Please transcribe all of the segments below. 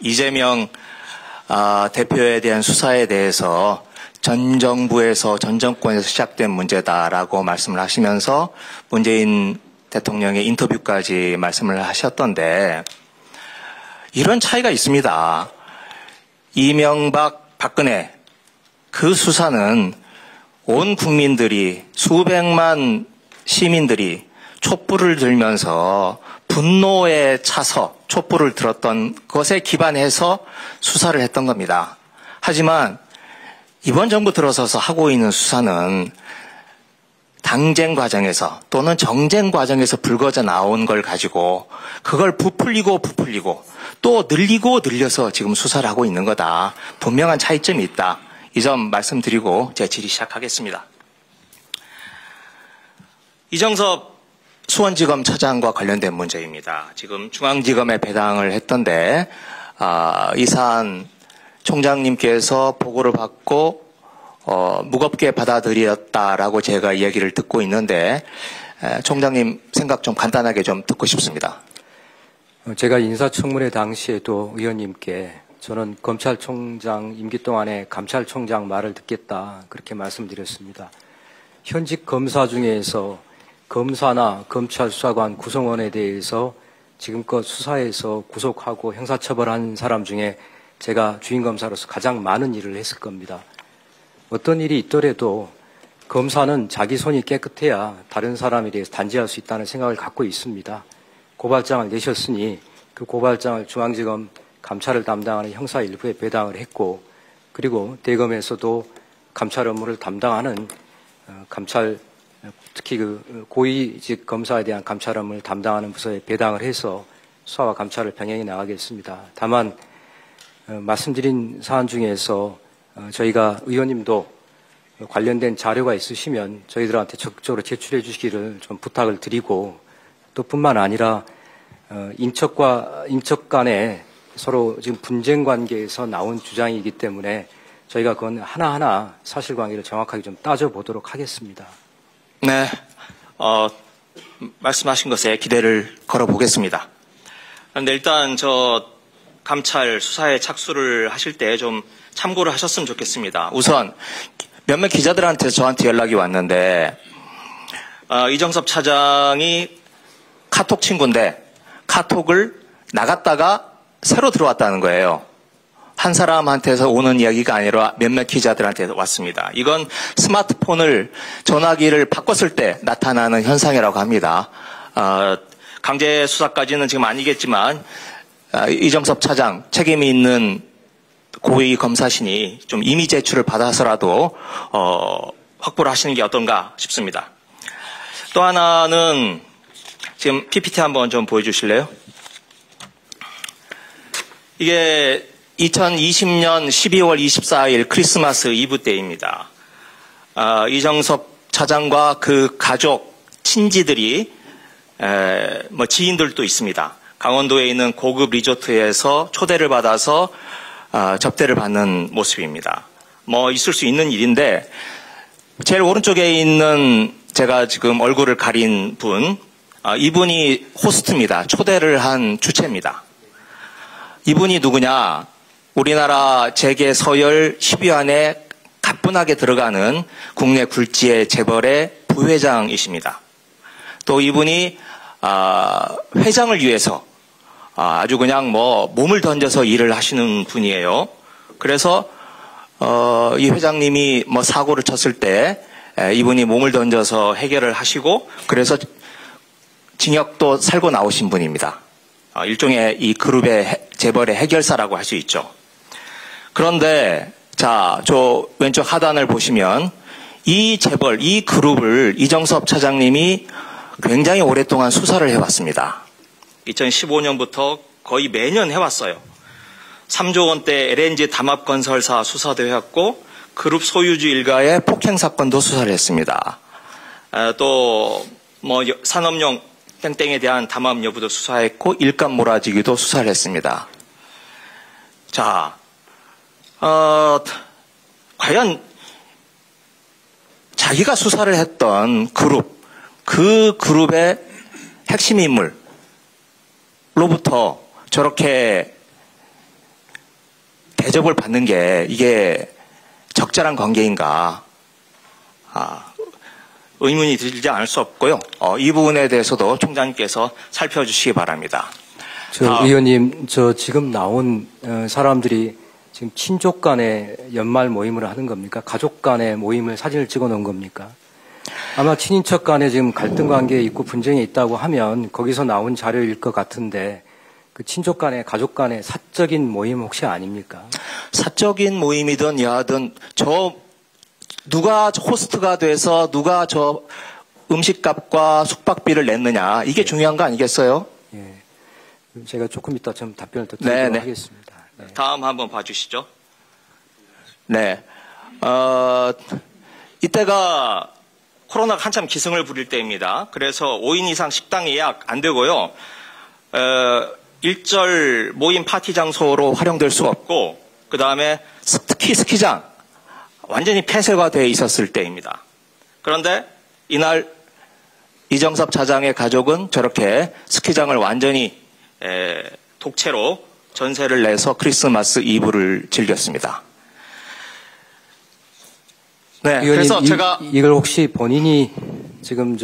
이재명 대표에 대한 수사에 대해서 전 정부에서 전 정권에서 시작된 문제다라고 말씀을 하시면서 문재인 대통령의 인터뷰까지 말씀을 하셨던데 이런 차이가 있습니다. 이명박, 박근혜 그 수사는 온 국민들이 수백만 시민들이 촛불을 들면서 분노에 차서 촛불을 들었던 것에 기반해서 수사를 했던 겁니다. 하지만 이번 정부 들어서서 하고 있는 수사는 당쟁 과정에서 또는 정쟁 과정에서 불거져 나온 걸 가지고 그걸 부풀리고 또 늘리고 늘려서 지금 수사를 하고 있는 거다. 분명한 차이점이 있다. 이 점 말씀드리고 제 질의 시작하겠습니다. 이정섭 수원지검 차장과 관련된 문제입니다. 지금 중앙지검에 배당을 했던데 이 사안 총장님께서 보고를 받고 무겁게 받아들였다라고 제가 이야기를 듣고 있는데 총장님 생각 좀 간단하게 좀 듣고 싶습니다. 제가 인사청문회 당시에도 의원님께 저는 검찰총장 임기 동안에 감찰총장 말을 듣겠다 그렇게 말씀드렸습니다. 현직 검사 중에서 검사나 검찰 수사관 구성원에 대해서 지금껏 수사해서 구속하고 형사처벌한 사람 중에 제가 주임검사로서 가장 많은 일을 했을 겁니다. 어떤 일이 있더라도 검사는 자기 손이 깨끗해야 다른 사람에 대해서 단죄할 수 있다는 생각을 갖고 있습니다. 고발장을 내셨으니 그 고발장을 중앙지검 감찰을 담당하는 형사 일부에 배당을 했고 그리고 대검에서도 감찰 업무를 담당하는 감찰 특히 그 고위직 검사에 대한 감찰 업무를 담당하는 부서에 배당을 해서 수사와 감찰을 병행해 나가겠습니다. 다만 말씀드린 사안 중에서 저희가 의원님도 관련된 자료가 있으시면 저희들한테 적극적으로 제출해 주시기를 좀 부탁을 드리고 또 뿐만 아니라 인척 간에 서로 지금 분쟁 관계에서 나온 주장이기 때문에 저희가 그건 하나하나 사실관계를 정확하게 좀 따져보도록 하겠습니다. 네, 말씀하신 것에 기대를 걸어보겠습니다. 그런데 일단 저 감찰 수사에 착수를 하실 때 좀 참고를 하셨으면 좋겠습니다. 우선 몇몇 기자들한테 저한테 연락이 왔는데 이정섭 차장이 카톡 친구인데 카톡을 나갔다가 새로 들어왔다는 거예요. 한 사람한테서 오는 이야기가 아니라 몇몇 기자들한테 왔습니다. 이건 스마트폰을 전화기를 바꿨을 때 나타나는 현상이라고 합니다. 강제 수사까지는 지금 아니겠지만 이정섭 차장 책임이 있는 고위 검사신이 좀 임의 제출을 받아서라도 확보를 하시는 게 어떤가 싶습니다. 또 하나는 지금 PPT 한번 좀 보여주실래요? 이게 2020년 12월 24일 크리스마스 이브 때입니다. 이정섭 차장과 그 가족, 친지들이 지인들도 있습니다. 강원도에 있는 고급 리조트에서 초대를 받아서 접대를 받는 모습입니다. 있을 수 있는 일인데 제일 오른쪽에 있는 제가 지금 얼굴을 가린 분, 이분이 호스트입니다. 초대를 한 주체입니다. 이분이 누구냐? 우리나라 재계 서열 10위 안에 가뿐하게 들어가는 국내 굴지의 재벌의 부회장이십니다. 또 이분이 회장을 위해서 아주 그냥 몸을 던져서 일을 하시는 분이에요. 그래서 이 회장님이 사고를 쳤을 때 이분이 몸을 던져서 해결을 하시고 그래서 징역도 살고 나오신 분입니다. 일종의 이 그룹의 재벌의 해결사라고 할 수 있죠. 그런데 자, 저 왼쪽 하단을 보시면 이 재벌, 이 그룹을 이정섭 차장님이 굉장히 오랫동안 수사를 해왔습니다. 2015년부터 거의 매년 해왔어요. 3조 원대 LNG 담합건설사 수사도 해왔고 그룹 소유주 일가의 폭행 사건도 수사를 했습니다. 또 산업용 땡땡에 대한 담합 여부도 수사했고 일감 몰아주기도 수사를 했습니다. 자, 과연 자기가 수사를 했던 그룹, 그 그룹의 핵심 인물로부터 저렇게 대접을 받는 게 이게 적절한 관계인가 의문이 들지 않을 수 없고요. 이 부분에 대해서도 총장님께서 살펴주시기 바랍니다. 의원님, 지금 나온 사람들이 지금 친족 간의 연말 모임을 하는 겁니까? 가족 간의 모임을 사진을 찍어 놓은 겁니까? 아마 친인척 간에 지금 갈등 관계에 있고 분쟁이 있다고 하면 거기서 나온 자료일 것 같은데 그 친족 간의 가족 간의 사적인 모임 혹시 아닙니까? 사적인 모임이든 야든 누가 호스트가 돼서 누가 음식값과 숙박비를 냈느냐 이게 중요한 거 아니겠어요? 예. 제가 조금 이따 좀 답변을 더 드리도록 하겠습니다. 네. 다음 한번 봐주시죠. 네. 이때가 코로나가 한참 기승을 부릴 때입니다. 그래서 5인 이상 식당 예약 안 되고요. 일절 모임 파티 장소로 활용될 수 없고, 그 다음에 특히 스키장 완전히 폐쇄가 돼 있었을 때입니다. 그런데 이날 이정섭 차장의 가족은 저렇게 스키장을 완전히 독채로 전세를 내서 크리스마스 이브를 즐겼습니다. 네, 그래서 제가 이걸 혹시 본인이 지금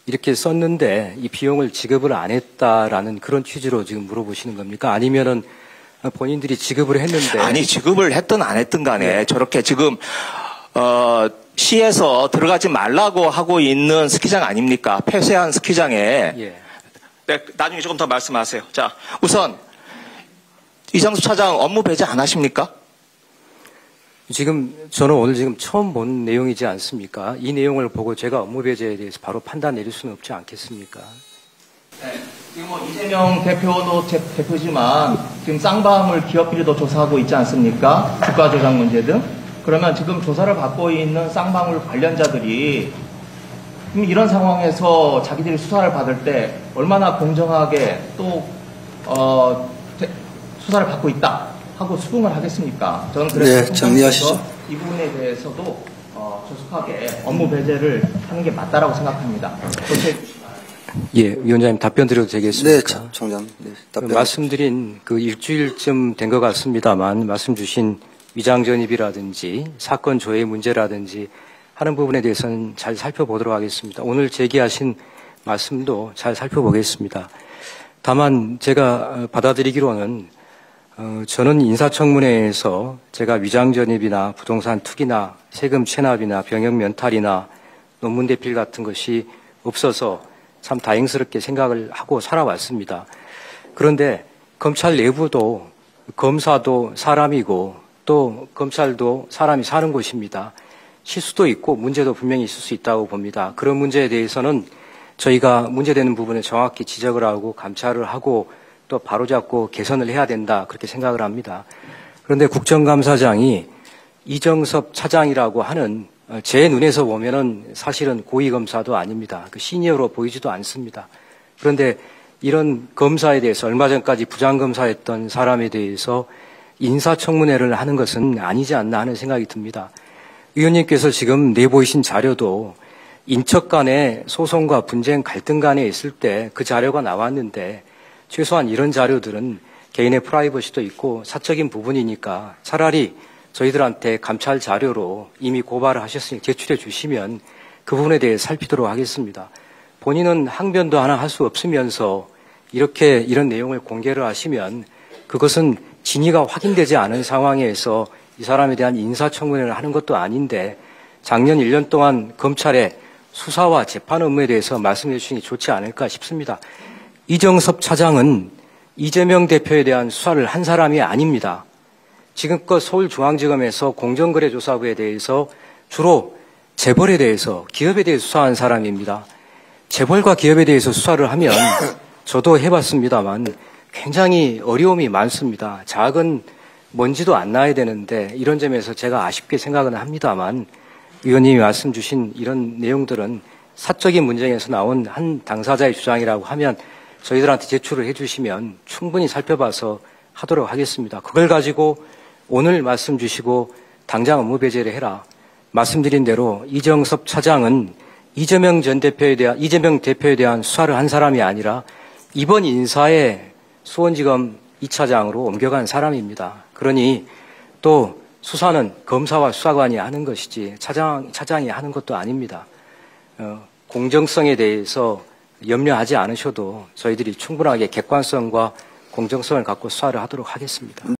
이렇게 썼는데 이 비용을 지급을 안 했다라는 그런 취지로 지금 물어보시는 겁니까? 아니면은 본인들이 지급을 했는데 아니 지급을 했든 안 했든 간에 저렇게 지금 시에서 들어가지 말라고 하고 있는 스키장 아닙니까? 폐쇄한 스키장에 네, 나중에 조금 더 말씀하세요. 자, 우선 이정수 차장 업무 배제 안 하십니까? 지금 저는 오늘 지금 처음 본 내용이지 않습니까? 이 내용을 보고 제가 업무 배제에 대해서 바로 판단 내릴 수는 없지 않겠습니까? 네, 지금 이재명 대표도 대표지만 지금 쌍방울 기업 비리도 조사하고 있지 않습니까? 주가 조작 문제 등. 그러면 지금 조사를 받고 있는 쌍방울 관련자들이 이런 상황에서 자기들이 수사를 받을 때 얼마나 공정하게 또 수사를 받고 있다 하고 수긍을 하겠습니까? 저는 그래서 정리하시죠. 이 부분에 대해서도 조속하게 업무 배제를 하는 게 맞다라고 생각합니다. 예, 위원장님 답변 드려도 되겠습니까? 네, 총장. 네, 답변. 말씀드린 그 일주일쯤 된 것 같습니다만 말씀 주신 위장전입이라든지 사건 조회 문제라든지 하는 부분에 대해서는 잘 살펴보도록 하겠습니다. 오늘 제기하신 말씀도 잘 살펴보겠습니다. 다만 제가 받아들이기로는 저는 인사청문회에서 제가 위장전입이나 부동산 투기나 세금 체납이나 병역 면탈이나 논문 대필 같은 것이 없어서 참 다행스럽게 생각을 하고 살아왔습니다. 그런데 검찰 내부도 검사도 사람이고 또 검찰도 사람이 사는 곳입니다. 실수도 있고 문제도 분명히 있을 수 있다고 봅니다. 그런 문제에 대해서는 저희가 문제되는 부분을 정확히 지적을 하고 감찰을 하고 또 바로잡고 개선을 해야 된다 그렇게 생각을 합니다. 그런데 국정감사장이 이정섭 차장이라고 하는 제 눈에서 보면은 사실은 고위검사도 아닙니다. 그 시니어로 보이지도 않습니다. 그런데 이런 검사에 대해서 얼마 전까지 부장검사였던 사람에 대해서 인사청문회를 하는 것은 아니지 않나 하는 생각이 듭니다. 의원님께서 지금 내보이신 자료도 인척 간의 소송과 분쟁 갈등 간에 있을 때 그 자료가 나왔는데 최소한 이런 자료들은 개인의 프라이버시도 있고 사적인 부분이니까 차라리 저희들한테 감찰 자료로 이미 고발을 하셨으니 제출해 주시면 그 부분에 대해 살피도록 하겠습니다. 본인은 항변도 하나 할 수 없으면서 이런 내용을 공개를 하시면 그것은 진위가 확인되지 않은 상황에서 이 사람에 대한 인사청문회를 하는 것도 아닌데 작년 1년 동안 검찰의 수사와 재판 업무에 대해서 말씀해 주시는 게 좋지 않을까 싶습니다. 이정섭 차장은 이재명 대표에 대한 수사를 한 사람이 아닙니다. 지금껏 서울중앙지검에서 공정거래조사부에 대해서 주로 재벌에 대해서 기업에 대해서 수사한 사람입니다. 재벌과 기업에 대해서 수사를 하면 저도 해봤습니다만 굉장히 어려움이 많습니다. 작은 먼지도 안 나야 되는데 이런 점에서 제가 아쉽게 생각은 합니다만 의원님이 말씀 주신 이런 내용들은 사적인 문제에서 나온 한 당사자의 주장이라고 하면 저희들한테 제출을 해주시면 충분히 살펴봐서 하도록 하겠습니다. 그걸 가지고 오늘 말씀 주시고 당장 업무 배제를 해라. 말씀드린 대로 이정섭 차장은 이재명 대표에 대한 수사를 한 사람이 아니라 이번 인사에 수원지검 2차장으로 옮겨간 사람입니다. 그러니 또 수사는 검사와 수사관이 하는 것이지 차장이 하는 것도 아닙니다. 공정성에 대해서 염려하지 않으셔도 저희들이 충분하게 객관성과 공정성을 갖고 수사를 하도록 하겠습니다.